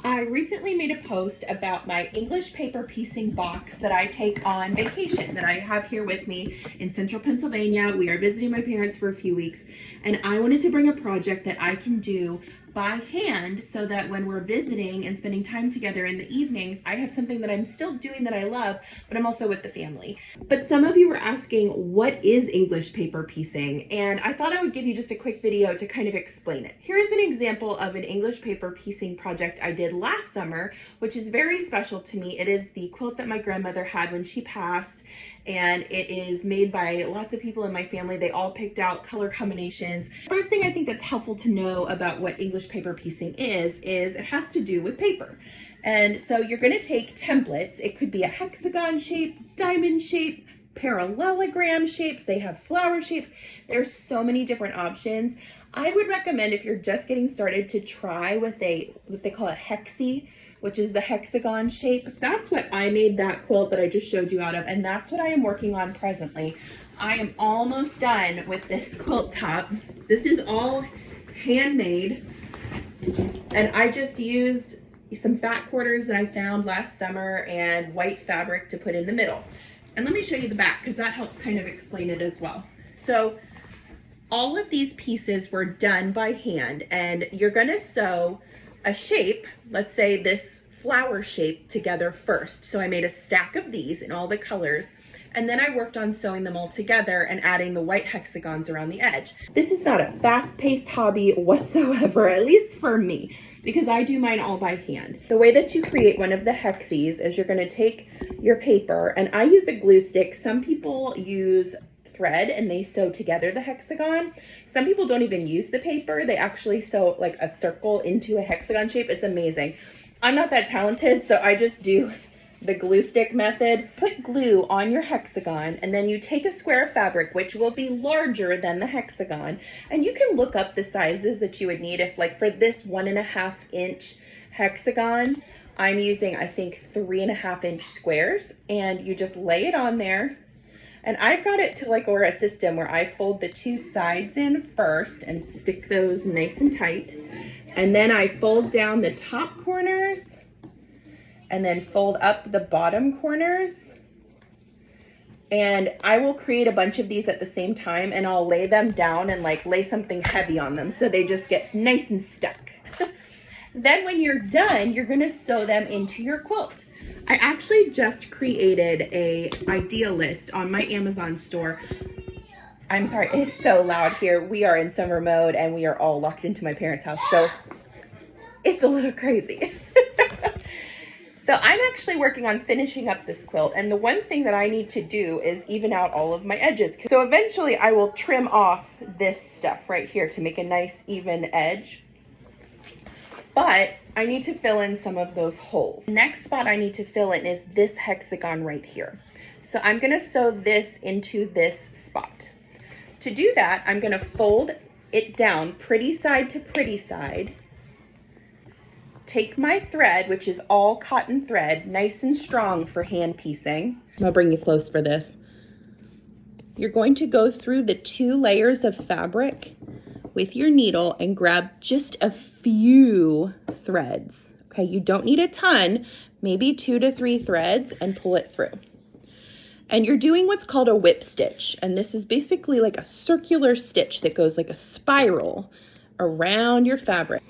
I recently made a post about my English paper piecing box that I take on vacation that I have here with me in central Pennsylvania. We are visiting my parents for a few weeks, and I wanted to bring a project that I can do by hand so that when we're visiting and spending time together in the evenings, I have something that I'm still doing that I love, but I'm also with the family. But some of you were asking, what is English paper piecing? And I thought I would give you just a quick video to kind of explain it. Here is an example of an English paper piecing project I did last summer, which is very special to me. It is the quilt that my grandmother had when she passed, and it is made by lots of people in my family. They all picked out color combinations. First thing I think that's helpful to know about what English paper piecing is it has to do with paper. And so you're going to take templates. It could be a hexagon shape, diamond shape, parallelogram shapes. They have flower shapes. There's so many different options. I would recommend, if you're just getting started, to try with what they call a hexie, which is the hexagon shape. That's what I made that quilt that I just showed you out of, and that's what I am working on presently. I am almost done with this quilt top. This is all handmade, and I just used some fat quarters that I found last summer and white fabric to put in the middle. And let me show you the back, because that helps kind of explain it as well. So all of these pieces were done by hand, and you're gonna sew a shape, let's say this flower shape, together first. So I made a stack of these in all the colors, and then I worked on sewing them all together and adding the white hexagons around the edge. This is not a fast-paced hobby whatsoever, at least for me, because I do mine all by hand. The way that you create one of the hexies is you're gonna take your paper, and I use a glue stick. Some people use thread and they sew together the hexagon. Some people don't even use the paper. They actually sew like a circle into a hexagon shape. It's amazing. I'm not that talented, so I just do the glue stick method. Put glue on your hexagon, and then you take a square of fabric, which will be larger than the hexagon, and you can look up the sizes that you would need. If, like, for this 1.5 inch hexagon, I'm using, I think, 3.5 inch squares, and you just lay it on there. And I've got it to like, or a system where I fold the two sides in first and stick those nice and tight. And then I fold down the top corners and then fold up the bottom corners. And I will create a bunch of these at the same time, and I'll lay them down and like lay something heavy on them so they just get nice and stuck. Then when you're done, you're gonna sew them into your quilt. I actually just created a idea list on my Amazon store. I'm sorry, it's so loud here. We are in summer mode and we are all locked into my parents' house, so it's a little crazy. So I'm actually working on finishing up this quilt, and the one thing that I need to do is even out all of my edges. So eventually I will trim off this stuff right here to make a nice even edge. But I need to fill in some of those holes. The next spot I need to fill in is this hexagon right here. So I'm gonna sew this into this spot. To do that, I'm gonna fold it down pretty side to pretty side. Take my thread, which is all cotton thread, nice and strong for hand piecing. I'll bring you close for this. You're going to go through the 2 layers of fabric with your needle and grab just a few threads. Okay, you don't need a ton, maybe 2 to 3 threads, and pull it through. And you're doing what's called a whip stitch, and this is basically like a circular stitch that goes like a spiral around your fabric.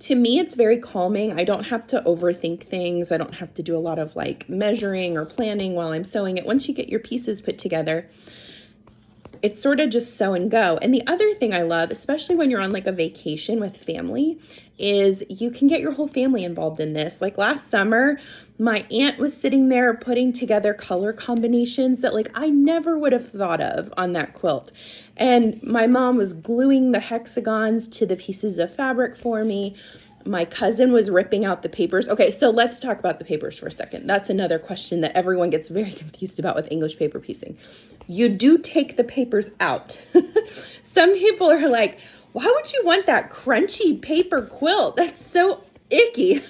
To me, it's very calming. I don't have to overthink things. I don't have to do a lot of like measuring or planning while I'm sewing it. Once you get your pieces put together, it's sort of just sew and go. And the other thing I love, especially when you're on like a vacation with family, is you can get your whole family involved in this. Like last summer, my aunt was sitting there putting together color combinations that like I never would have thought of on that quilt. And my mom was gluing the hexagons to the pieces of fabric for me. My cousin was ripping out the papers. Okay, so let's talk about the papers for a second. That's another question that everyone gets very confused about with English paper piecing. You do take the papers out. Some people are like, why would you want that crunchy paper quilt? That's so icky.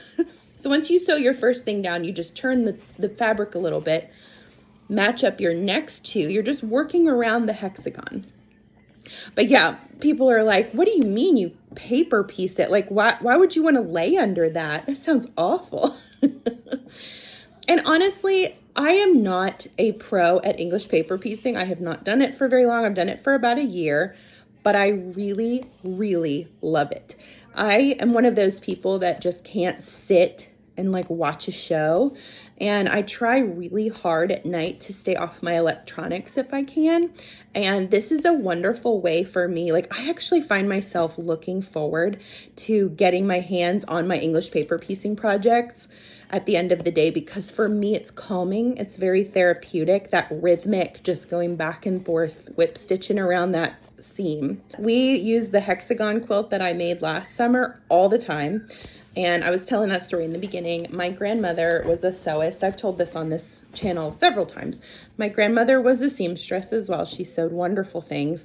So once you sew your first thing down, you just turn the fabric a little bit, match up your next 2. You're just working around the hexagon. But yeah, people are like, what do you mean you paper piece it? Like, why would you want to lay under that? That sounds awful. And honestly, I am not a pro at English paper piecing. I have not done it for very long. I've done it for about a year, but I really, really love it. I am one of those people that just can't sit and like watch a show. And I try really hard at night to stay off my electronics if I can. And this is a wonderful way for me. Like, I actually find myself looking forward to getting my hands on my English paper piecing projects at the end of the day, because for me it's calming. It's very therapeutic, that rhythmic just going back and forth, whip stitching around that seam. We use the hexagon quilt that I made last summer all the time. And I was telling that story in the beginning. My grandmother was a sewist. I've told this on this channel several times. My grandmother was a seamstress as well. She sewed wonderful things.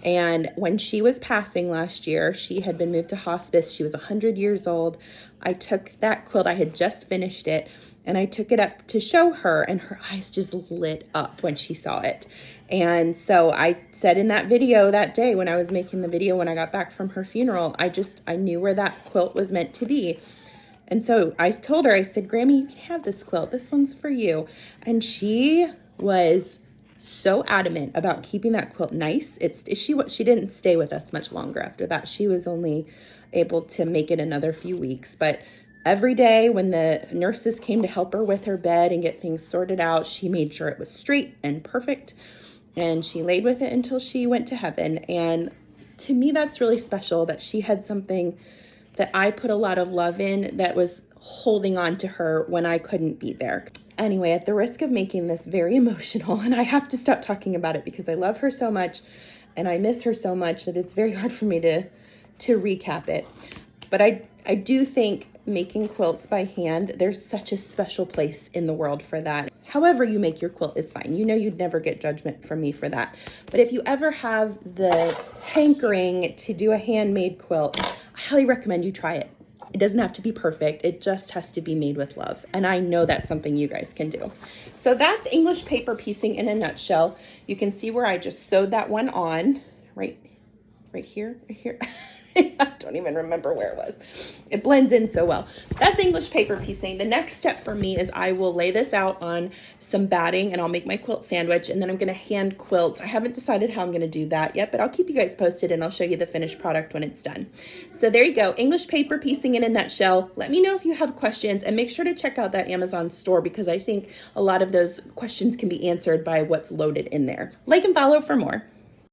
And when she was passing last year, she had been moved to hospice. She was 100 years old. I took that quilt, I had just finished it, and I took it up to show her, and her eyes just lit up when she saw it. And so I said in that video that day when I was making the video when I got back from her funeral, I knew where that quilt was meant to be. And so I told her, I said, Grammy, you can have this quilt. This one's for you. And she was so adamant about keeping that quilt nice. She didn't stay with us much longer after that. She was only able to make it another few weeks. But every day when the nurses came to help her with her bed and get things sorted out, she made sure it was straight and perfect. And she laid with it until she went to heaven. And to me, that's really special that she had something that I put a lot of love in that was holding on to her when I couldn't be there. Anyway, at the risk of making this very emotional, and I have to stop talking about it because I love her so much and I miss her so much that it's very hard for me to recap it. But I do think making quilts by hand, there's such a special place in the world for that. However you make your quilt is fine. You know you'd never get judgment from me for that. But if you ever have the hankering to do a handmade quilt, I highly recommend you try it. It doesn't have to be perfect. It just has to be made with love. And I know that's something you guys can do. So that's English paper piecing in a nutshell. You can see where I just sewed that one on right here. I don't even remember where it was. It blends in so well. That's English paper piecing. The next step for me is I will lay this out on some batting and I'll make my quilt sandwich, and then I'm going to hand quilt. I haven't decided how I'm going to do that yet, but I'll keep you guys posted and I'll show you the finished product when it's done. So there you go. English paper piecing in a nutshell. Let me know if you have questions, and make sure to check out that Amazon store because I think a lot of those questions can be answered by what's loaded in there. Like and follow for more.